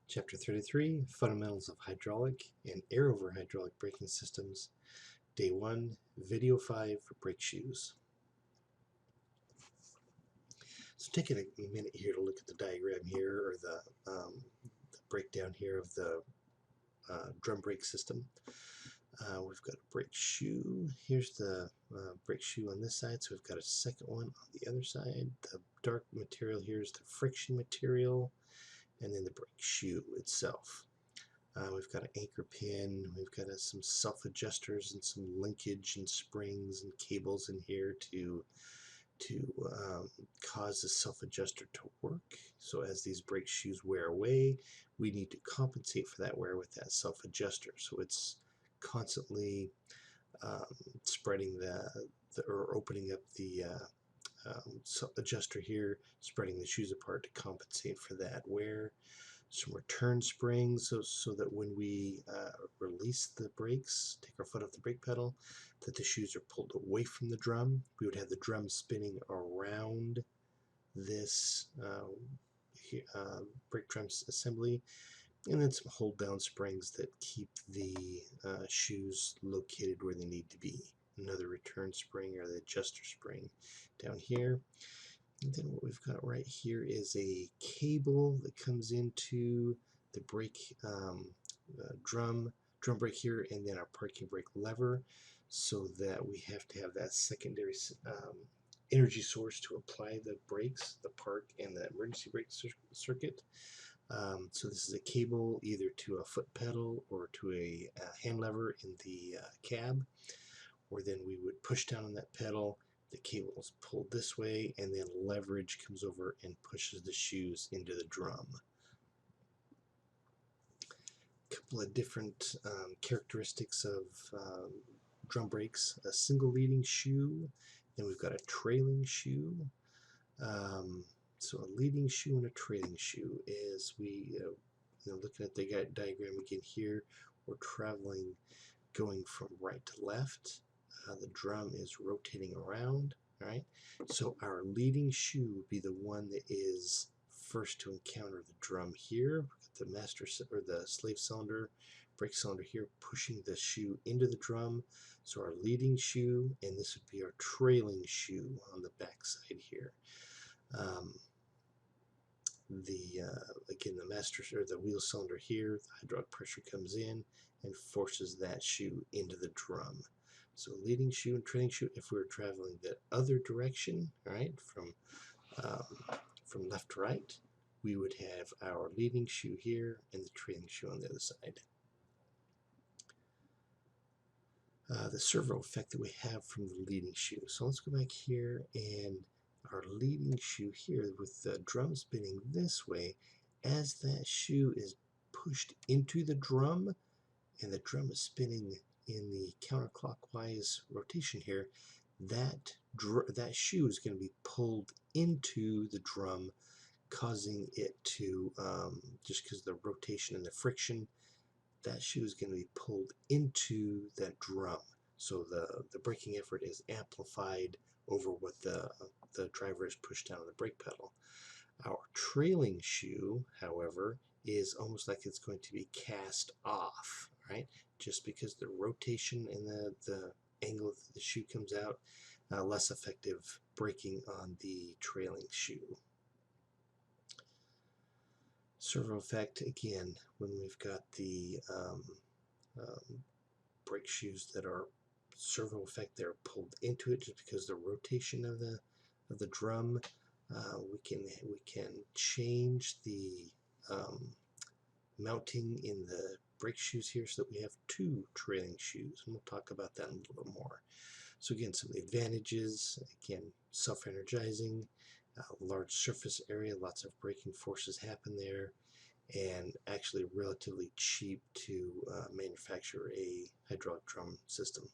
Chapter 33, Fundamentals of Hydraulic and Air-over Hydraulic Braking Systems, Day 1, Video 5 for Brake Shoes. So taking a minute here to look at the diagram here, or the breakdown here of the drum brake system. We've got a brake shoe. Here's the brake shoe on this side, so we've got a second one on the other side. The dark material here is the friction material, and then the brake shoe itself. We've got an anchor pin, we've got some self-adjusters and some linkage and springs and cables in here to cause the self-adjuster to work. So as these brake shoes wear away, we need to compensate for that wear with that self-adjuster. So it's constantly spreading or opening up the adjuster here, spreading the shoes apart to compensate for that wear. Some return springs so that when we release the brakes, take our foot off the brake pedal, that the shoes are pulled away from the drum. We would have the drum spinning around this brake drum assembly, and then some hold down springs that keep the shoes located where they need to be. Another return spring or the adjuster spring down here. And then what we've got right here is a cable that comes into the brake drum brake here, and then our parking brake lever, so that we have to have that secondary energy source to apply the brakes, the park and the emergency brake circuit. So this is a cable either to a foot pedal or to a hand lever in the cab, or then we would push down on that pedal. The cable is pulled this way, and then leverage comes over and pushes the shoes into the drum. A couple of different characteristics of drum brakes: a single leading shoe, and we've got a trailing shoe. So a leading shoe and a trailing shoe is looking at the diagram again here, we're traveling, going from right to left. The drum is rotating around, right? So our leading shoe would be the one that is first to encounter the drum here. The master or the slave cylinder, brake cylinder here, pushing the shoe into the drum. So our leading shoe, and this would be our trailing shoe on the back side here. Again, the master or the wheel cylinder here, the hydraulic pressure comes in and forces that shoe into the drum. So leading shoe and trailing shoe, if we were traveling the other direction, right, from left to right, we would have our leading shoe here and the trailing shoe on the other side. The servo effect that we have from the leading shoe. So let's go back here, and our leading shoe here with the drum spinning this way, as that shoe is pushed into the drum and the drum is spinning in the counterclockwise rotation here, that shoe is going to be pulled into the drum, causing it to, just because of the rotation and the friction, that shoe is going to be pulled into that drum. So the braking effort is amplified over what the driver has pushed down on the brake pedal. Our trailing shoe, however, is almost like it's going to be cast off, right? Just because the rotation and the angle that the shoe comes out, less effective braking on the trailing shoe. Servo effect, again, when we've got the brake shoes that are servo effect, they're pulled into it just because the rotation of the drum. We can change the mounting in the brake shoes here so that we have two trailing shoes, and we'll talk about that a little bit more. So again, some of the advantages: again, self-energizing, large surface area, lots of braking forces happen there, and actually relatively cheap to manufacture a hydraulic drum system.